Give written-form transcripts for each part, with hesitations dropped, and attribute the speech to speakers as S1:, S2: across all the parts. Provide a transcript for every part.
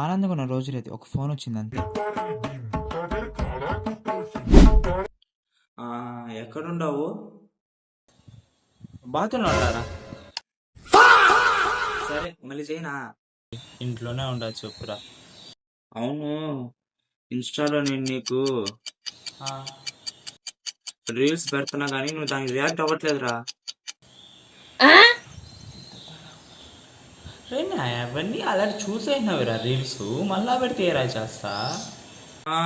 S1: ఆనందంగా ఉన్న రోజు లేదు. ఒక ఫోన్ వచ్చింది అంతే.
S2: ఎక్కడుండవు?
S1: బాత్రూంలో ఉంటారా?
S2: సరే మళ్ళీ చేయనా?
S1: ఇంట్లోనే ఉండదు చెప్పురా.
S2: అవును, ఇన్స్టాలో నేను నీకు
S1: ఆ,
S2: రీల్స్ పెడుతున్నా కానీ నువ్వు దానికి రియాక్ట్ అవ్వట్లేదురా.
S1: అవన్నీ అలాంటి చూసేసినవిరా రీల్స్, మళ్ళా పెడితే ఏరా చేస్తా.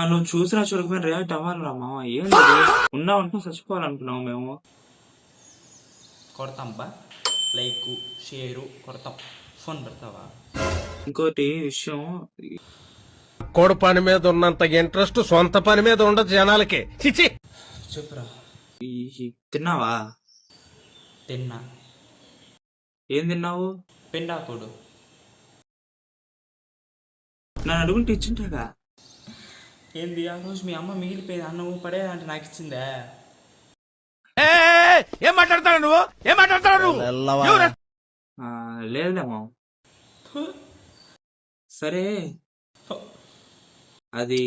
S2: నువ్వు చూసినా చూడకపోయినా రియాక్ట్ అవ్వాలిరా మామ. ఏంటి ఉన్నావు అనుకుని చచ్చిపోవాలనుకున్నావు మేము.
S1: కొడతాం బా, లైక్ షేరు కొడతాం. ఫోన్ పెడతావా?
S2: ఇంకోటి విషయం,
S3: కోడి పని మీద ఉన్నంత ఇంట్రెస్ట్ సొంత పని మీద ఉండదు జనాలకి. చిచి
S1: చెప్పురా.
S2: తిన్నావా?
S1: తిన్నా.
S2: ఏం తిన్నావు?
S1: పిండాకుడు.
S2: నన్ను అడుగుంటే ఇచ్చింటాగా.
S1: ఏంది ఆ రోజు మీ అమ్మ మిగిలిపోయింది అన్నం పడేదంటే నాకు ఇచ్చిందే.
S3: ఏం మాట్లాడతాడు నువ్వు? ఏం మాట్లాడతాడు నువ్వు?
S2: లేదులేమో. సరే అది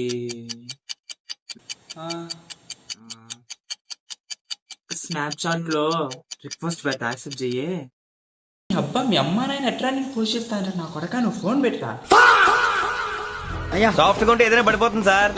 S2: స్నాప్చాట్ లో రిక్వెస్ట్ పెట్టి యాక్సెప్ట్ చెయ్యే.
S1: అబ్బా మీ అమ్మ నాయన ఎట్లా నేను పోషిస్తానంటే నా కొడక నువ్వు ఫోన్ పెట్టరా.
S4: సాఫ్ట్ గా ఉంటే ఏదైనా పడిపోతుంది సార్.